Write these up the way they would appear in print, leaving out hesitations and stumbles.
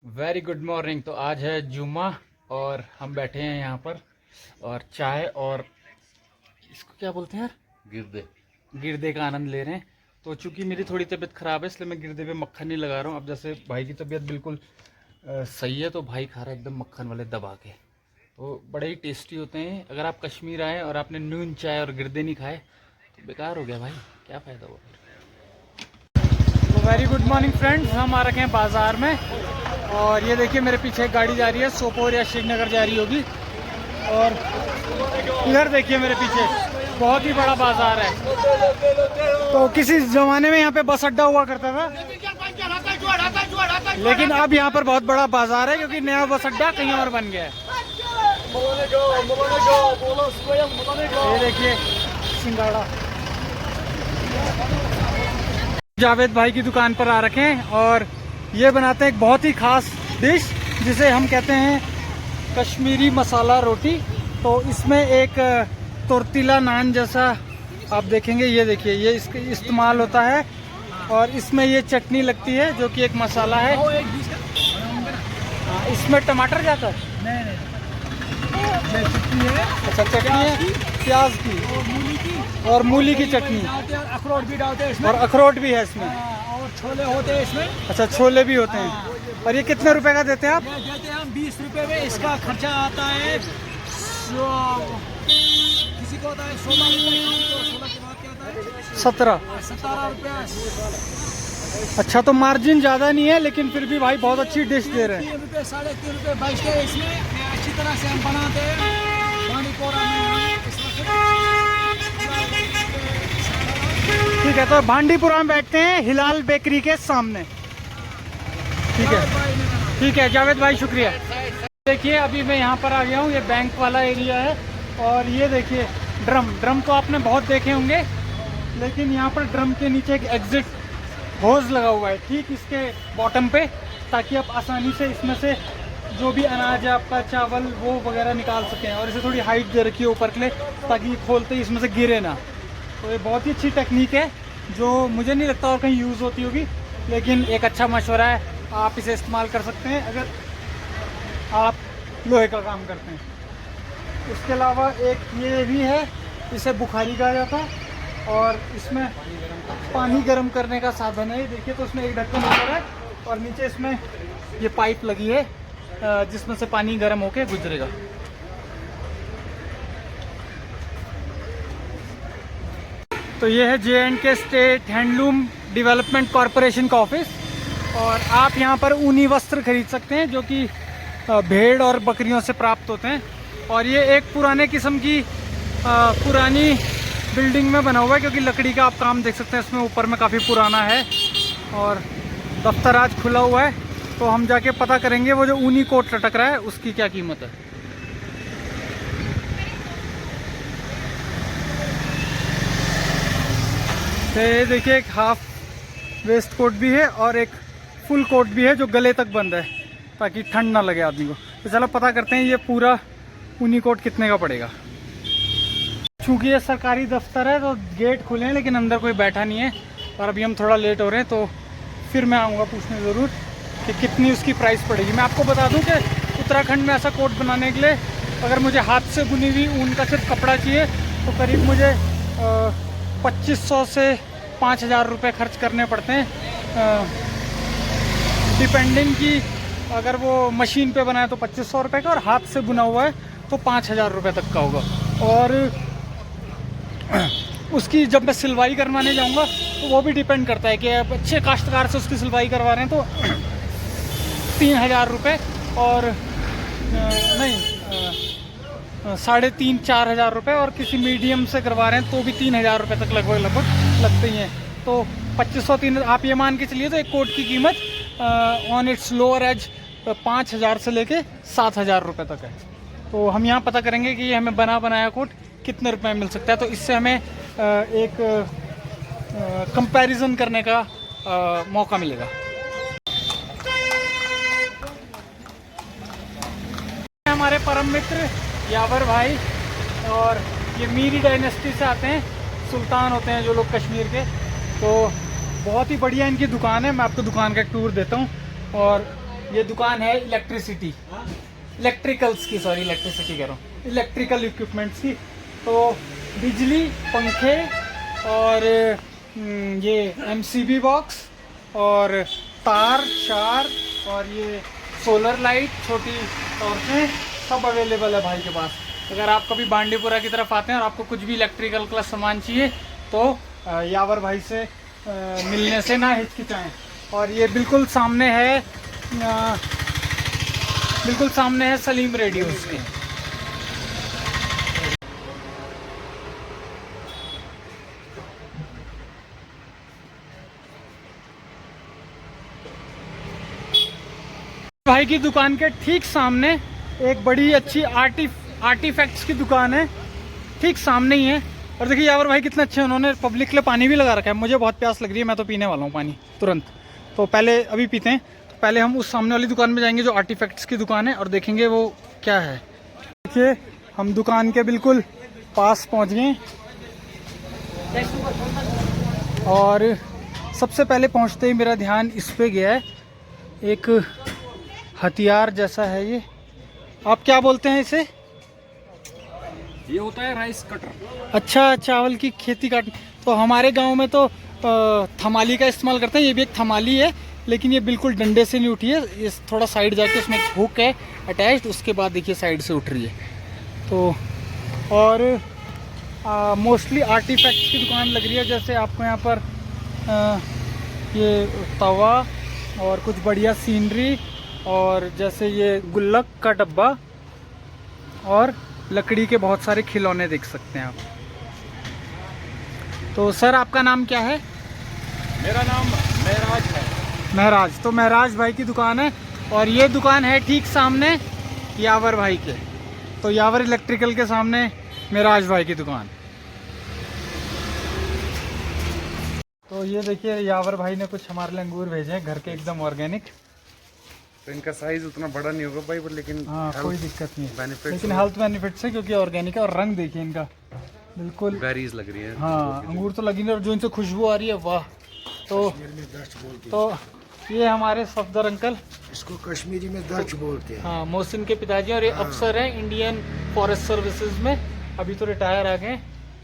Very good morning. तो आज है जुम्मा और हम बैठे हैं यहाँ पर और चाय और इसको क्या बोलते हैं यार, गिरदे। गिरदे का आनंद ले रहे हैं। तो चूंकि मेरी थोड़ी तबीयत ख़राब है इसलिए मैं गिरदे पे मक्खन नहीं लगा रहा हूँ। अब जैसे भाई की तबीयत बिल्कुल सही है तो भाई खा रहा है एकदम मक्खन वाले दबा के। तो बड़े ही टेस्टी होते हैं। अगर आप कश्मीर आए और आपने नून चाय और गिरदे नहीं खाए तो बेकार हो गया भाई, क्या फ़ायदा हुआ फिर। तो वेरी गुड मॉर्निंग फ्रेंड्स, हम आ रखे हैं बाज़ार में और ये देखिए मेरे पीछे एक गाड़ी जा रही है, सोपोर या श्रीनगर जा रही होगी। और इधर देखिए मेरे पीछे बहुत ही बड़ा बाजार है। तो किसी ज़माने में यहाँ पे बस अड्डा हुआ करता था, लेकिन अब यहाँ पर बहुत बड़ा बाजार है क्योंकि नया बस अड्डा कहीं और बन गया है। ये देखिए सिंगाड़ा। जावेद भाई की दुकान पर आ रखे हैं और ये बनाते हैं एक बहुत ही खास डिश जिसे हम कहते हैं कश्मीरी मसाला रोटी। तो इसमें एक तोरतीला नान जैसा आप देखेंगे, ये देखिए ये इसका इस्तेमाल होता है और इसमें ये चटनी लगती है जो कि एक मसाला है। इसमें टमाटर जाता है? नहीं, अच्छा चटनी है प्याज की और मूली की चटनी, अखरोट भी डालते हैं इसमें और अखरोट भी है इसमें, और छोले होते हैं इसमें। अच्छा छोले भी होते हैं। और ये कितने रुपए का देते हैं आप? ये देते हैं हम 20 रुपए में। इसका खर्चा आता है किसी को आता है 16 रुपये, 16 के बाद क्या आता है 17 रुपये। अच्छा तो मार्जिन ज़्यादा नहीं है लेकिन फिर भी भाई बहुत अच्छी डिश दे रहे हैं। 3 रुपये 3.5 रुपये बचते हैं इसमें। अच्छी तरह से हम बनाते हैं बांडीपोरा में। ठीक है, तो बांडीपुरा में बैठते हैं हिलाल बेकरी के सामने। ठीक है ठीक है जावेद भाई शुक्रिया। देखिए अभी मैं यहाँ पर आ गया हूँ, ये बैंक वाला एरिया है और ये देखिए ड्रम तो आपने बहुत देखे होंगे, लेकिन यहाँ पर ड्रम के नीचे एक एग्जिट होज लगा हुआ है ठीक इसके बॉटम पे, ताकि आप आसानी से इसमें से जो भी अनाज है आपका चावल वो वगैरह निकाल सकें। और इसे थोड़ी हाइट दे रखी है ऊपर के लिए ताकि खोलते ही इसमें से गिरे ना। तो ये बहुत ही अच्छी टेक्निक है जो मुझे नहीं लगता और कहीं यूज़ होती होगी, लेकिन एक अच्छा मशवरा है, आप इसे इस्तेमाल कर सकते हैं अगर आप लोहे का काम करते हैं। उसके अलावा एक ये भी है, इसे बुखारी कहा जाता है और इसमें पानी गर्म करने का साधन है। देखिए तो उसमें एक ढक्कन ऊपर है और नीचे इसमें ये पाइप लगी है जिसमें से पानी गर्म होके गुजरेगा। तो ये है J&K state handloom development corporation का ऑफिस और आप यहाँ पर ऊनी वस्त्र खरीद सकते हैं जो कि भेड़ और बकरियों से प्राप्त होते हैं। और ये एक पुराने किस्म की पुरानी बिल्डिंग में बना हुआ है क्योंकि लकड़ी का आप काम देख सकते हैं इसमें ऊपर में काफ़ी पुराना है। और दफ्तर आज खुला हुआ है तो हम जाके पता करेंगे वो जो ऊनी कोट लटक रहा है उसकी क्या कीमत है। तो ये देखिए एक हाफ वेस्ट कोट भी है और एक फुल कोट भी है जो गले तक बंद है ताकि ठंड ना लगे आदमी को। तो चलो पता करते हैं ये पूरा ऊनी कोट कितने का पड़ेगा। चूँकि ये सरकारी दफ्तर है तो गेट खुले हैं लेकिन अंदर कोई बैठा नहीं है और अभी हम थोड़ा लेट हो रहे हैं, तो फिर मैं आऊँगा पूछने ज़रूर कि कितनी उसकी प्राइस पड़ेगी। मैं आपको बता दूं कि उत्तराखंड में ऐसा कोट बनाने के लिए अगर मुझे हाथ से बुनी हुई ऊन का सिर्फ कपड़ा चाहिए तो करीब मुझे 2500 से 5000 रुपये खर्च करने पड़ते हैं, डिपेंडिंग की अगर वो मशीन पे बनाए तो 2500 रुपये का और हाथ से बुना हुआ है तो 5000 रुपये तक का होगा। और उसकी जब मैं सिलवाई करवाने जाऊंगा तो वो भी डिपेंड करता है कि आप अच्छे काश्तकार से उसकी सिलवाई करवा रहे हैं तो 3000 रुपये और नहीं 3,500-4,000 रुपये, और किसी मीडियम से करवा रहे हैं तो भी 3000 रुपये तक लगभग लगते ही हैं। तो 2500-3 आप ये मान के चलिए तो एक कोट की कीमत ऑन इट्स लोअर एज 5000 से लेके 7000 रुपये तक है। तो हम यहाँ पता करेंगे कि ये हमें बना बनाया कोट कितने रुपए में मिल सकता है, तो इससे हमें एक कंपैरिजन करने का मौका मिलेगा। हमारे परम मित्र यावर भाई और ये मीरी डायनेस्टी से आते हैं, सुल्तान होते हैं जो लोग कश्मीर के। तो बहुत ही बढ़िया इनकी दुकान है, मैं आपको दुकान का एक टूर देता हूँ। और ये दुकान है इलेक्ट्रिसिटी, इलेक्ट्रिकल्स की, सॉरी इलेक्ट्रिसिटी कह रहा हूँ, इलेक्ट्रिकल इक्विपमेंट्स की। तो बिजली, पंखे और ये MCB बॉक्स और तार, चार और ये सोलर लाइट, छोटी टॉर्चें, सब अवेलेबल है भाई के पास। अगर आप कभी बांडीपुरा की तरफ आते हैं और आपको कुछ भी इलेक्ट्रिकल का सामान चाहिए तो यावर भाई से मिलने से ना हिचकिचाएं। और ये बिल्कुल सामने है, बिल्कुल सामने है सलीम रेडियोस के। भाई की दुकान के ठीक सामने एक बड़ी अच्छी आर्टिफैक्ट्स की दुकान है, ठीक सामने ही है। और देखिए यावर भाई कितने अच्छे, उन्होंने पब्लिक के लिए पानी भी लगा रखा है। मुझे बहुत प्यास लग रही है, मैं तो पीने वाला हूँ पानी तुरंत। तो पहले अभी पीते हैं। तो पहले हम उस सामने वाली दुकान में जाएंगे जो आर्टिफैक्ट्स की दुकान है और देखेंगे वो क्या है। देखिए हम दुकान के बिल्कुल पास पहुँच गए और सबसे पहले पहुँचते ही मेरा ध्यान इस पे गया है। एक हथियार जैसा है ये, आप क्या बोलते हैं इसे? ये होता है राइस कटर। अच्छा, चावल की खेती काटने। तो हमारे गांव में तो थमाली का इस्तेमाल करते हैं। ये भी एक थमाली है, लेकिन ये बिल्कुल डंडे से नहीं उठी है। ये थोड़ा साइड जाके उसमें हुक है अटैच्ड, उसके बाद देखिए साइड से उठ रही है। तो और मोस्टली आर्टिफैक्ट्स की दुकान लग रही है। जैसे आपको यहाँ पर ये तवा और कुछ बढ़िया सीनरी और जैसे ये गुल्लक का डब्बा और लकड़ी के बहुत सारे खिलौने देख सकते हैं आप। तो सर आपका नाम क्या है? मेरा नाम महराज है। महराज। तो महराज भाई की दुकान है और ये दुकान है ठीक सामने यावर भाई के। तो यावर इलेक्ट्रिकल के सामने महराज भाई की दुकान। तो ये देखिए यावर भाई ने कुछ हमारे लिए अंगूर भेजे हैं घर के, एकदम ऑर्गेनिक। तो इनका साइज उतना बड़ा नहीं होगा भाई, लेकिन हाँ कोई दिक्कत नहीं है, बेनिफिट, लेकिन हेल्थ बेनिफिट्स है क्योंकि ऑर्गेनिक है। और रंग देखिए इनका बिल्कुल बेरीज लग रही है। हाँ अंगूर तो लगी नहीं, और जो इनसे खुशबू आ रही है वाह। तो ये हमारे सफदर अंकल, इसको कश्मीरी में दर्ज बोलते हैं। हाँ मोहसिन के पिताजी, और ये अफसर हैं इंडियन फॉरेस्ट सर्विसेज में। अभी तो रिटायर आ गए,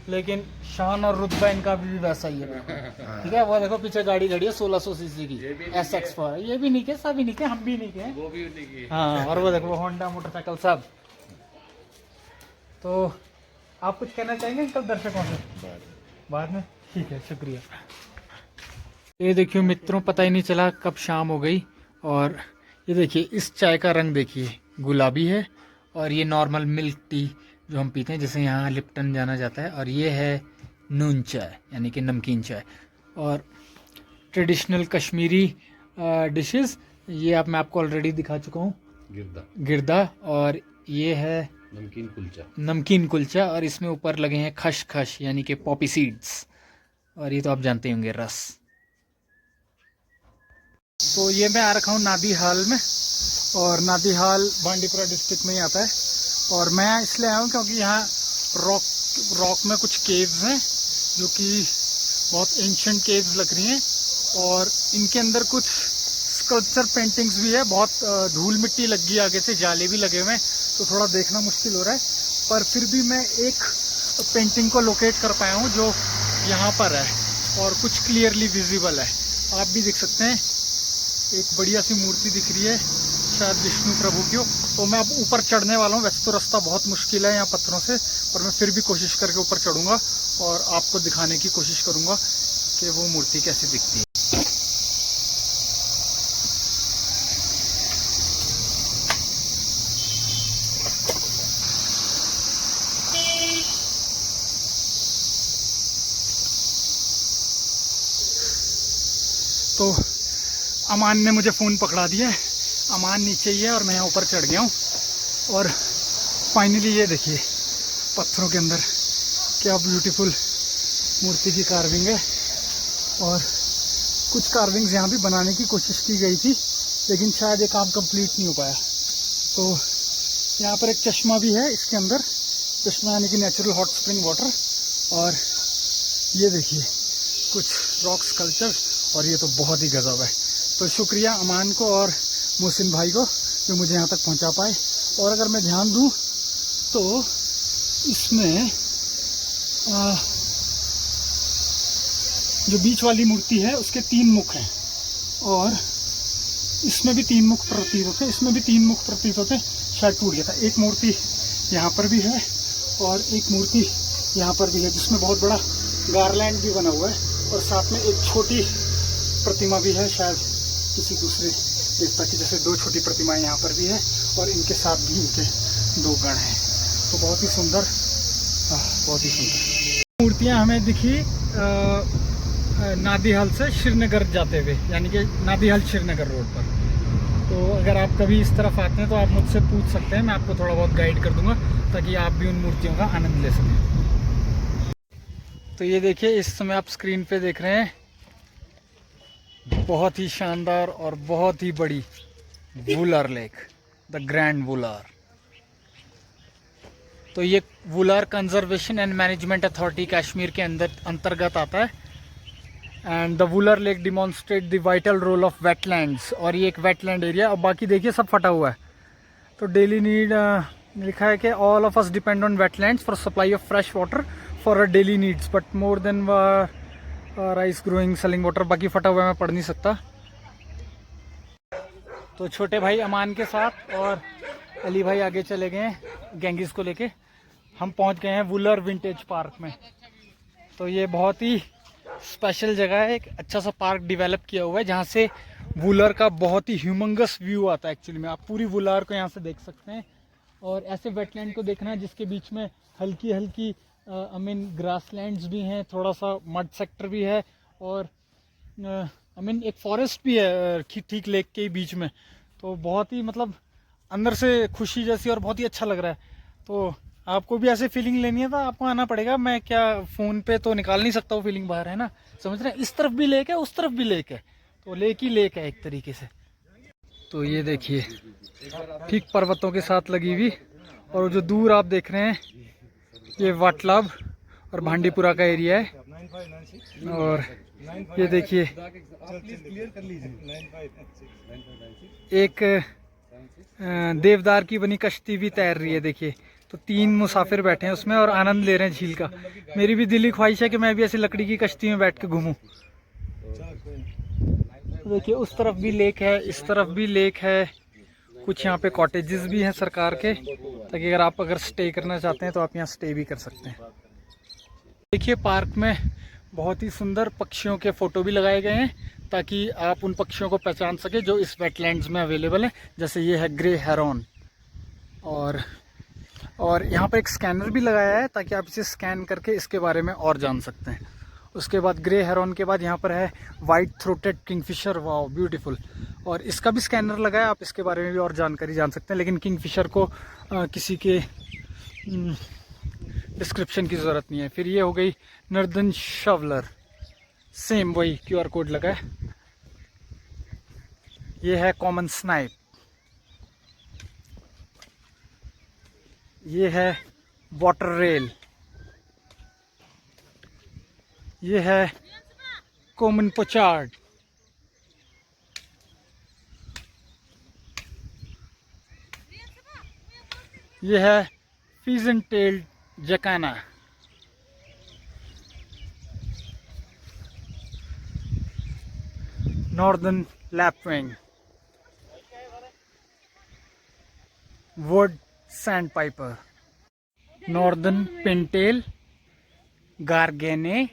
लेकिन शान और रुतबा इनका भी वैसा ही है। ठीक है, वो देखो पीछे गाड़ी खड़ी है 1600 सीसी की SX पर। ये भी नहीं के, सभी नहीं के, हम भी नहीं के, वो भी उन्हीं की। हाँ। और वो देखो होंडा मोटरसाइकिल सब। तो आप कुछ कहना चाहेंगे अंकल दर्शकों से? बाद में, ठीक है, शुक्रिया। ये देखिए मित्रों, पता ही नहीं चला कब शाम हो गई। और ये देखिए इस चाय का रंग देखिए, गुलाबी है। और ये नॉर्मल मिल्क टी जो हम पीते हैं, जैसे यहाँ लिप्टन जाना जाता है। और ये है नून चाय, यानी कि नमकीन चाय। और ट्रेडिशनल कश्मीरी डिशेस, ये मैं आपको ऑलरेडी दिखा चुका हूँ, गिरदा। और ये है नमकीन कुलचा, नमकीन कुलचा। और इसमें ऊपर लगे हैं खशखश, यानी कि पॉपी सीड्स। और ये तो आप जानते होंगे, रस। तो ये मैं आ रखा हूँ नादी हाल में, और नादी हाल बांडीपुरा डिस्ट्रिक्ट में ही आता है। और मैं इसलिए आया हूँ क्योंकि यहाँ रॉक में कुछ केव्स हैं जो कि बहुत एंशिएंट केव्स लग रही हैं। और इनके अंदर कुछ स्कल्पचर पेंटिंग्स भी है। बहुत धूल मिट्टी लग गई आगे से, जाले भी लगे हुए हैं, तो थोड़ा देखना मुश्किल हो रहा है। पर फिर भी मैं एक पेंटिंग को लोकेट कर पाया हूँ जो यहाँ पर है और कुछ क्लियरली विजिबल है। आप भी देख सकते हैं, एक बढ़िया सी मूर्ति दिख रही है, शायद विष्णु प्रभु की हो। तो मैं अब ऊपर चढ़ने वाला हूँ। वैसे तो रास्ता बहुत मुश्किल है यहाँ पत्थरों से, पर मैं फिर भी कोशिश करके ऊपर चढ़ूँगा और आपको दिखाने की कोशिश करूँगा कि वो मूर्ति कैसी दिखती है। तो अमान ने मुझे फ़ोन पकड़ा दिया है, अमान नीचे ही है और मैं यहाँ ऊपर चढ़ गया हूँ। और फाइनली ये देखिए पत्थरों के अंदर क्या ब्यूटीफुल मूर्ति की कार्विंग है। और कुछ कार्विंग्स यहाँ भी बनाने की कोशिश की गई थी, लेकिन शायद ये काम कंप्लीट नहीं हो पाया। तो यहाँ पर एक चश्मा भी है इसके अंदर, चश्मा यानी कि नेचुरल हॉट स्प्रिंग वाटर। और ये देखिए कुछ रॉक स्कल्पचर्स, और ये तो बहुत ही गजब है। तो शुक्रिया अमान को और मोहसिन भाई को जो मुझे यहाँ तक पहुँचा पाए। और अगर मैं ध्यान दूँ तो इसमें जो बीच वाली मूर्ति है उसके 3 मुख हैं और इसमें भी 3 मुख प्रतीत होते, इसमें भी 3 मुख प्रतीत होते, शायद टूट गया था। एक मूर्ति यहाँ पर भी है और एक मूर्ति यहाँ पर भी है जिसमें बहुत बड़ा गार्लैंड भी बना हुआ है और साथ में एक छोटी प्रतिमा भी है, शायद किसी दूसरे देवता की। जैसे 2 छोटी प्रतिमाएं यहाँ पर भी है और इनके साथ भी इनके 2 गण हैं। तो बहुत ही सुंदर, बहुत ही सुंदर मूर्तियाँ हमें दिखी नादिहाल से श्रीनगर जाते हुए, यानी कि नादिहाल श्रीनगर रोड पर। तो अगर आप कभी इस तरफ आते हैं तो आप मुझसे पूछ सकते हैं, मैं आपको थोड़ा बहुत गाइड कर दूंगा ताकि आप भी उन मूर्तियों का आनंद ले सकें। तो ये देखिए, इस समय आप स्क्रीन पे देख रहे हैं बहुत ही शानदार और बहुत ही बड़ी Wular lake, the grand Wular. तो ये Wular conservation and management authority Kashmir के अंतर्गत आता है। And the Wular lake demonstrate the vital role of wetlands, और ये एक वेटलैंड एरिया। और बाकी देखिए सब फटा हुआ है। तो डेली नीड लिखा है कि all of us depend on wetlands for supply of fresh water for a daily needs but more than rice growing selling water. बाकी फटा हुआ है, मैं पढ़ नहीं सकता। तो छोटे भाई अमान के साथ और अली भाई आगे चले गए हैं गैंगिस को लेके। हम पहुंच गए हैं वुलर विंटेज पार्क में। तो ये बहुत ही स्पेशल जगह है, एक अच्छा सा पार्क डेवलप किया हुआ है जहाँ से वुलर का बहुत ही ह्यूमंगस व्यू आता है। एक्चुअली में आप पूरी वुलर को यहाँ से देख सकते हैं। और ऐसे वेटलैंड को देखना है जिसके बीच में हल्की हल्की ग्रासलैंड्स भी हैं, थोड़ा सा मड सेक्टर भी है और एक फॉरेस्ट भी है ठीक लेक के बीच में। तो बहुत ही मतलब अंदर से खुशी जैसी और बहुत ही अच्छा लग रहा है। तो आपको भी ऐसे फीलिंग लेनी है तो आपको आना पड़ेगा। मैं क्या फ़ोन पे तो निकाल नहीं सकता वो फीलिंग बाहर, है ना, समझ रहे हैं। इस तरफ भी लेक है, उस तरफ भी लेक है, तो लेक ही लेक है एक तरीके से। तो ये देखिए ठीक पर्वतों के साथ लगी हुई, और जो दूर आप देख रहे हैं ये वाटलाब और भांडीपुरा का एरिया है। और ये देखिए एक देवदार की बनी कश्ती भी तैर रही है। देखिए, तो 3 मुसाफिर बैठे हैं उसमें और आनंद ले रहे हैं झील का। मेरी भी दिली ख्वाहिश है कि मैं भी ऐसी लकड़ी की कश्ती में बैठ के घूमूं। देखिए उस तरफ भी लेक है, इस तरफ भी लेक है। कुछ यहाँ पे कॉटेजेस भी हैं सरकार के, ताकि अगर स्टे करना चाहते हैं तो आप यहाँ स्टे भी कर सकते हैं। देखिए पार्क में बहुत ही सुंदर पक्षियों के फ़ोटो भी लगाए गए हैं ताकि आप उन पक्षियों को पहचान सके जो इस वेटलैंड्स में अवेलेबल है। जैसे ये है ग्रे हेरॉन, और यहाँ पर एक स्कैनर भी लगाया है ताकि आप इसे स्कैन करके इसके बारे में और जान सकते हैं। उसके बाद ग्रे हेरॉन के बाद यहाँ पर है white throated Kingfisher, wow beautiful. और इसका भी स्कैनर लगा है, आप इसके बारे में भी और जानकारी जान सकते हैं। लेकिन किंगफिशर को किसी के डिस्क्रिप्शन की ज़रूरत नहीं है। फिर ये हो गई नॉर्दर्न शवलर, सेम वही QR कोड लगा है। ये है कॉमन स्नाइप, ये है वाटर रेल, ये है कॉमन पोचार्ड, ये है pigeon tailed jacana, northern lapwing, wood sandpiper, northern pintail, garganey,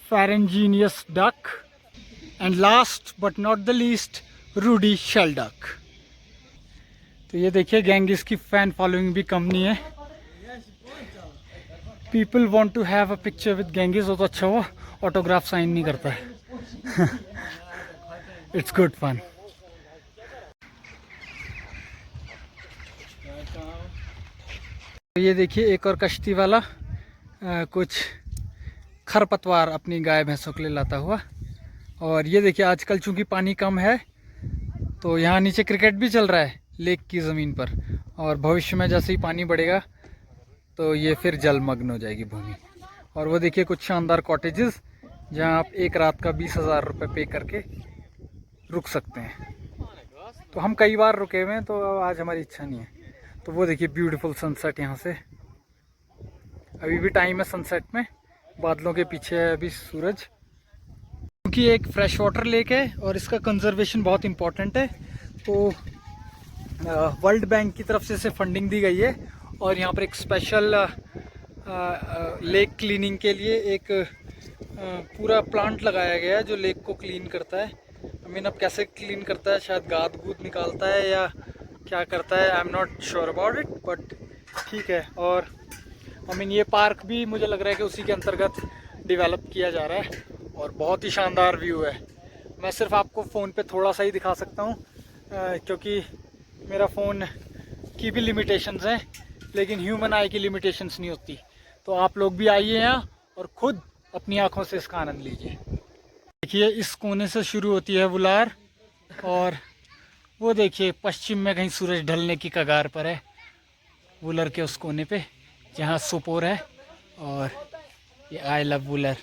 Pharyngeus duck, and last but not the least ruddy shelduck. तो ये देखिए गैंगिस की फैन फॉलोइंग भी कम नहीं है। People want to have a picture with गैंगिस, हो तो अच्छा हुआ ऑटोग्राफ साइन नहीं करता है। It's good fun. ये देखिए एक और कश्ती वाला कुछ खरपतवार अपनी गाय भैंसों के लिए लाता हुआ। और ये देखिए आजकल चूंकि पानी कम है तो यहाँ नीचे क्रिकेट भी चल रहा है लेक की ज़मीन पर, और भविष्य में जैसे ही पानी बढ़ेगा तो ये फिर जलमग्न हो जाएगी भूमि। और वो देखिए कुछ शानदार कॉटेजेस जहाँ आप एक रात का 20,000 रुपये पे करके रुक सकते हैं। तो हम कई बार रुके हुए हैं, तो आज हमारी इच्छा नहीं है। तो वो देखिए ब्यूटीफुल सनसेट यहाँ से, अभी भी टाइम है सनसेट में, बादलों के पीछे है अभी सूरज। क्योंकि एक फ्रेश वाटर लेक है और इसका कंजर्वेशन बहुत इम्पोर्टेंट है, तो वर्ल्ड बैंक की तरफ से इसे फंडिंग दी गई है। और यहाँ पर एक स्पेशल लेक क्लीनिंग के लिए एक पूरा प्लांट लगाया गया है जो लेक को क्लीन करता है। अब कैसे क्लीन करता है, शायद गाद गूद निकालता है या क्या करता है, I am not sure about it, but ठीक है। और ये पार्क भी मुझे लग रहा है कि उसी के अंतर्गत डेवलप किया जा रहा है और बहुत ही शानदार व्यू है। मैं सिर्फ आपको फ़ोन पे थोड़ा सा ही दिखा सकता हूँ क्योंकि मेरा फ़ोन की भी लिमिटेशंस हैं, लेकिन ह्यूमन आई की लिमिटेशंस नहीं होती। तो आप लोग भी आइए यहाँ और ख़ुद अपनी आँखों से इसका आनंद लीजिए। देखिए इस कोने से शुरू होती है वुलार, और वो देखिए पश्चिम में कहीं सूरज ढलने की कगार पर है वुलर के उस कोने पे जहाँ सोपोर है, और ये आई लव वुलर।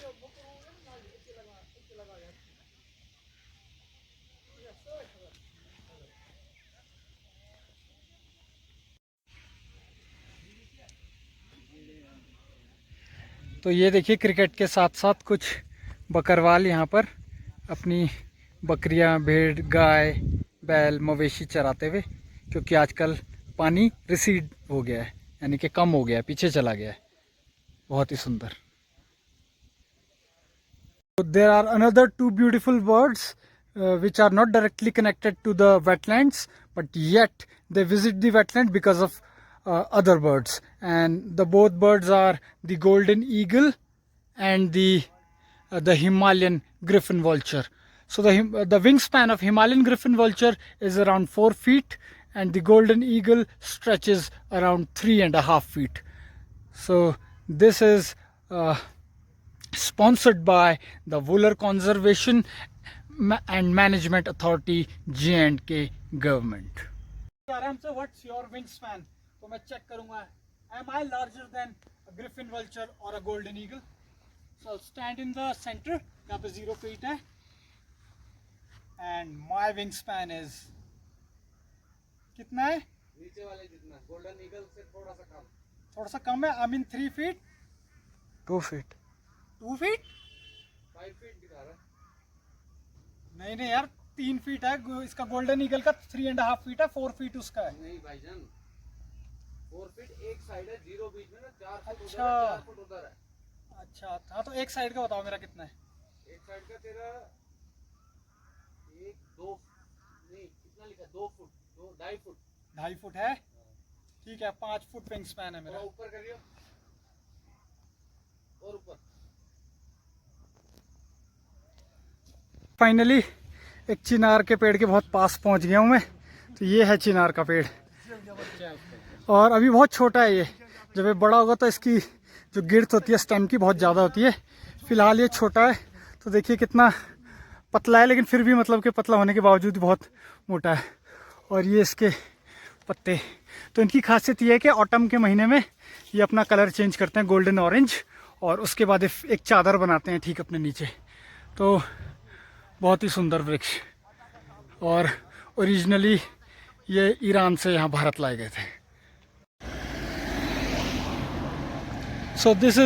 तो ये देखिए क्रिकेट के साथ साथ कुछ बकरवाल यहाँ पर अपनी बकरियाँ, भेड़, गाय, बैल, मवेशी चराते हुए, क्योंकि आजकल पानी रिसीड हो गया है, यानी कि कम हो गया है, पीछे चला गया है। बहुत ही सुंदर। There are another two beautiful birds which are not directly connected to the wetlands, but yet they visit the wetland because of other birds, and the both birds are the golden eagle and the Himalayan griffon vulture. So the wingspan of Himalayan griffon vulture is around 4 feet, and the golden eagle stretches around 3.5 feet. So this is sponsored by the Wooler Conservation and Management Authority, J&K government. Aram sir, what's your wingspan? तो मैं check करूंगा. Am I larger than a griffin vulture or a golden eagle? So I'll stand in the center. यहाँ पे 0 feet है. And my wingspan is कितना है? नीचे वाले जितना. Golden eagle से थोड़ा सा कम. थोड़ा सा कम है. I mean 3 feet. 2 feet. 2 feet? 5 feet दिखा रहा है. नहीं नहीं यार 3 फीट है. इसका गोल्डन ईगल का 3.5 फीट है. 4 फीट उसका है. नहीं भाईजान 4 फीट एक साइड है, 0 बीच में ना. 4 फुट उधर है, 4 फुट उधर है. अच्छा हाँ, तो एक साइड का बताओ मेरा कितना है. एक साइड का तेरा 1 2 नहीं कितना लिखा 2 फुट 2.5 फुट 2.5 फुट है. ठीक है 5 फुट विंग स्पैन है मेरा. ऊपर करियो और ऊपर. फाइनली एक चिनार के पेड़ के बहुत पास पहुंच गया हूं मैं. तो ये है चिनार का पेड़, और अभी बहुत छोटा है ये. जब ये बड़ा होगा तो इसकी जो गिर्थ होती है स्टेम की बहुत ज़्यादा होती है. फिलहाल ये छोटा है. तो देखिए कितना पतला है, लेकिन फिर भी मतलब कि पतला होने के बावजूद बहुत मोटा है. और ये इसके पत्ते, तो इनकी खासियत ये है कि ऑटम के महीने में ये अपना कलर चेंज करते हैं गोल्डन ऑरेंज, और उसके बाद एक चादर बनाते हैं ठीक अपने नीचे. तो बहुत ही सुंदर वृक्ष, और ओरिजिनली ये ईरान से यहाँ भारत लाए गए थे. So this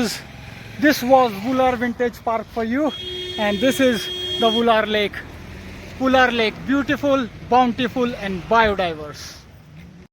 was Wular Vintage Park for you, and this is the Wular Lake. Wular Lake, beautiful, bountiful and biodiverse.